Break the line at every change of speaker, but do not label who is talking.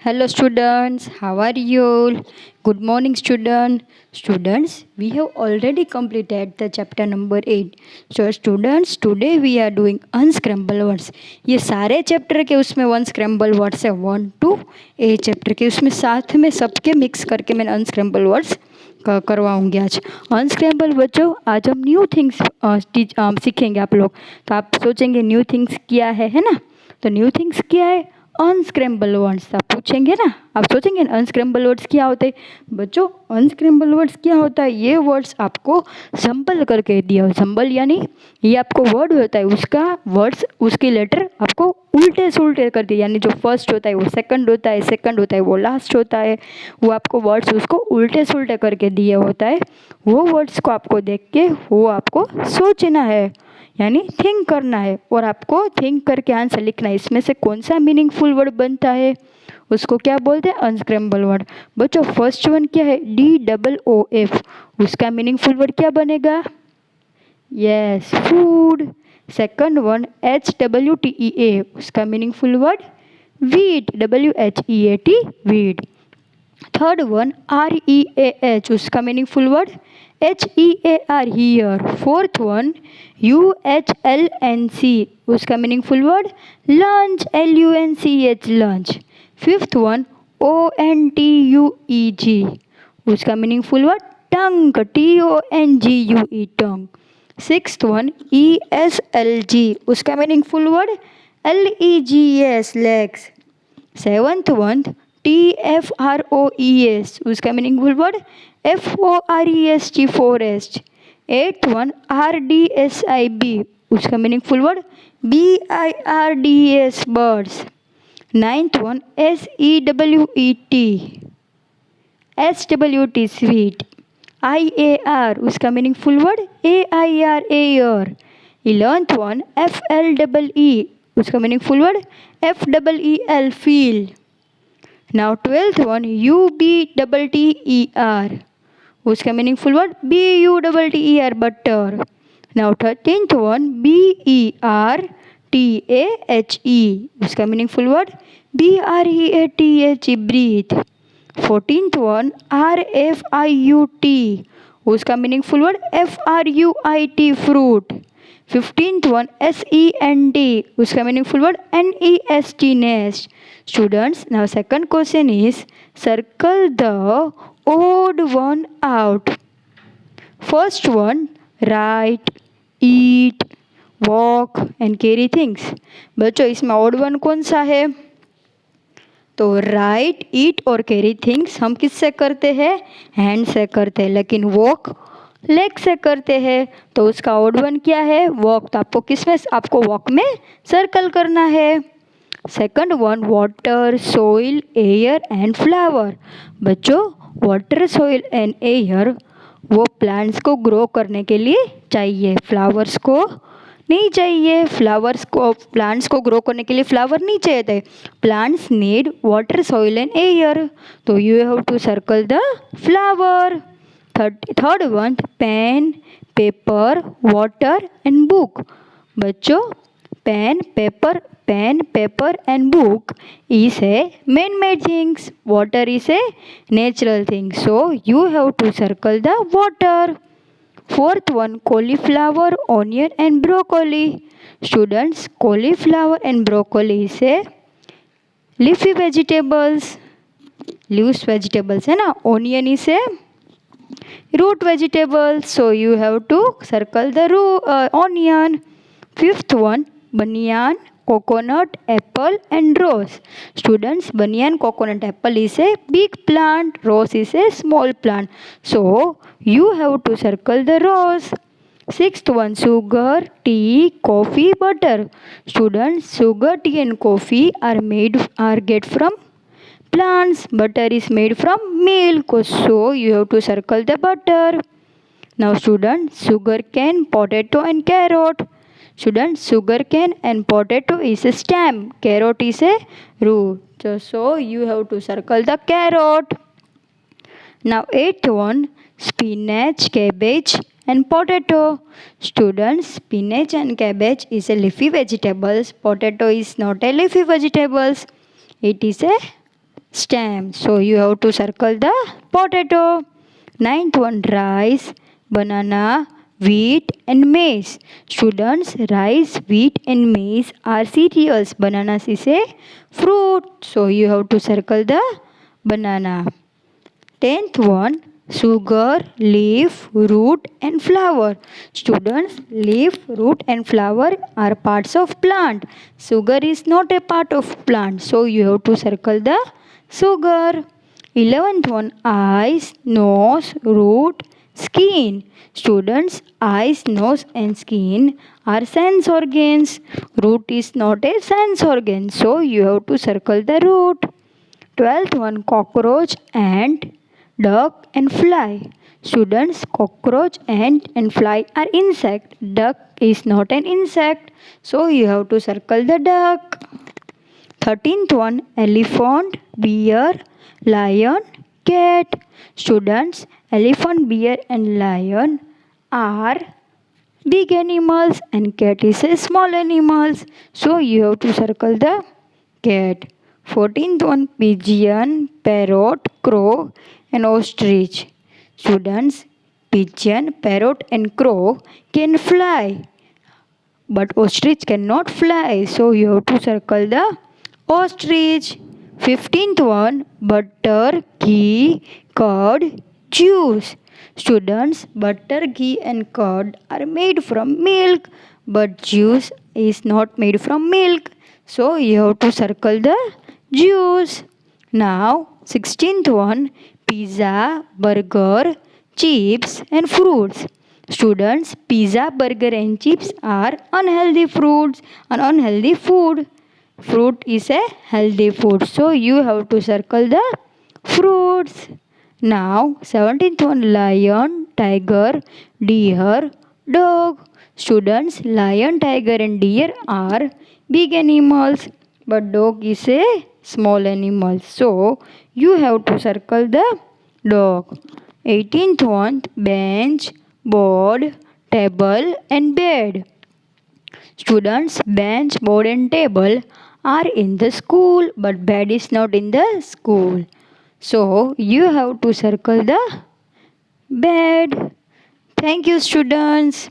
Hello students, how are you all? Good morning student. Students, we have already completed the chapter number 8. So students, today we are doing unscramble words. ये सारे chapter के उसमें unscramble words है 1 to 8 chapter के उसमें साथ में सबके मिक्स करके मैंने unscramble words करवाऊंगी आज। अनस्क्रैम्बल बच्चों, आज हम न्यू थिंग्स सीखेंगे आप लोग। तो आप सोचेंगे न्यू थिंग्स क्या है ना? तो न्यू थिंग्स क्या है? Unscramble words. आप पूछेंगे ना, आप सोचेंगे अनस्क्रैम्बल वर्ड्स क्या होते हैं बच्चों? अनस्क्रैम्बल वर्ड्स क्या होता है? ये वर्ड्स आपको संबल करके दिया हो। संबल यानी ये आपको वर्ड होता है, उसका वर्ड्स उसकी लेटर आपको उल्टे से उल्टे कर दिए, यानी जो फर्स्ट होता है वो सेकंड होता है, सेकंड होता है वो लास्ट होता है, वो आपको वर्ड्स उसको उल्टे से उल्टे करके दिए होता है। वो वर्ड्स को आपको देख के वो आपको सोचना है, यानी थिंक करना है, और आपको थिंक करके आंसर लिखना है। इसमें से कौन सा मीनिंगफुल वर्ड बनता है उसको क्या बोलते हैं? Unscramble word. बच्चों, फर्स्ट वन क्या है? DOOF, उसका मीनिंगफुल वर्ड क्या बनेगा? Yes, food. Second one HWTEA, उसका meaningful word wheat, WHEAT, wheat. Third one REAH, उसका meaningful word HEAR, here. Fourth one UHLNC, उसका meaningful word lunch, LUNCH, lunch. Fifth one ONTUEG, उसका meaningful word टंग, TONGUE, टंग। Sixth one ESLG, उसका meaningful word LEGS, legs. Seventh one TFROES, उसका meaningful word FOREST, forest. Eighth one RDSIB, उसका meaningful word BIRDS, birds. Ninth one SEWET, sweet. IAR, उसका meaningful word AIR, air. Eleventh one FLEE, उसका meaningful word FEEL, feel. Now twelfth one UBTTER, उसका meaningful word BUTTER, butter. Now thirteenth one BERTAHE, उसका meaningful word BREATH, breath. Fourteenth one RFIUT, उसका meaningful word FRUIT, fruit. Fifteenth one SENT, उसका meaningful word NEST, nest. Students, now second question is circle the odd one out. First one, write, eat, walk and carry things. बच्चों, इसमें odd one कौन सा है? तो right, ईट और carry things हम किससे करते हैं? हैंड से करते हैं। लेकिन वॉक लेग से करते हैं। तो उसका ऑड वन क्या है? वॉक। तो आपको किस में, आपको वॉक में सर्कल करना है। Second one, water, soil, air and flower. बच्चों, वाटर, सोइल एंड एयर वो प्लांट्स को ग्रो करने के लिए चाहिए, फ्लावर्स को नहीं चाहिए। फ्लावर्स को, प्लांट्स को ग्रो करने के लिए फ्लावर नहीं चाहिए थे। Plants need water, soil and air. तो you have to circle the flower. Third one, pen, paper, water and book. बच्चों, pen, paper and book is a man-made things. Water is a natural thing. So you have to circle the water. Fourth one, cauliflower, onion and broccoli. Students, cauliflower and broccoli is a leafy vegetables. Leaves vegetables है ना. Onion is a root vegetable. So you have to circle the onion. Fifth one, banyan, coconut, apple and rose. Students, banyan, coconut, apple is a big plant, rose is a small plant. So you have to circle the rose. Sixth one, sugar, tea, coffee, butter. Students, sugar, tea and coffee are get from plants. Butter is made from milk. So you have to circle the butter. Now students, sugarcane, potato and carrot. Students, sugarcane and potato is a stem, carrot is a root. So you have to circle the carrot. Now eighth one, spinach, cabbage and potato. Students, spinach and cabbage is a leafy vegetables. Potato is not a leafy vegetables. It is a stem. So you have to circle the potato. Ninth one, rice, banana, wheat and maize. Students, rice, wheat and maize are cereals. Bananas is a fruit. So you have to circle the banana. 10th one, sugar, leaf, root and flower. Students, leaf, root and flower are parts of plant. Sugar is not a part of plant. So you have to circle the sugar. 11th one, eyes, nose, root, skin. Students, eyes, nose and skin are sense organs. Root is not a sense organ. So you have to circle the root. 12th one, cockroach, ant, duck and fly. Students, cockroach, ant and fly are insect. Duck is not an insect. So you have to circle the duck. 13th one, elephant, bear, lion, cat. Students, elephant, bear and lion are big animals and cat is a small animals. So you have to circle the cat. 14th one, pigeon, parrot, crow and ostrich. Students, pigeon, parrot and crow can fly but ostrich cannot fly. So you have to circle the ostrich. 15th one, butter, ghee, curd, juice. Students, butter, ghee and curd are made from milk but juice is not made from milk. So you have to circle the juice. Now 16th one, pizza, burger, chips and fruits. Students, pizza, burger and chips are unhealthy fruits and unhealthy food. Fruit is a healthy food. So you have to circle the fruits. Now 17th one, lion, tiger, deer, dog. Students, lion, tiger and deer are big animals but dog is a small animal. So you have to circle the dog. 18th one, bench, board, table and bed. Students, bench, board and table are in the school but bed is not in the school. So you have to circle the bed. Thank you, students.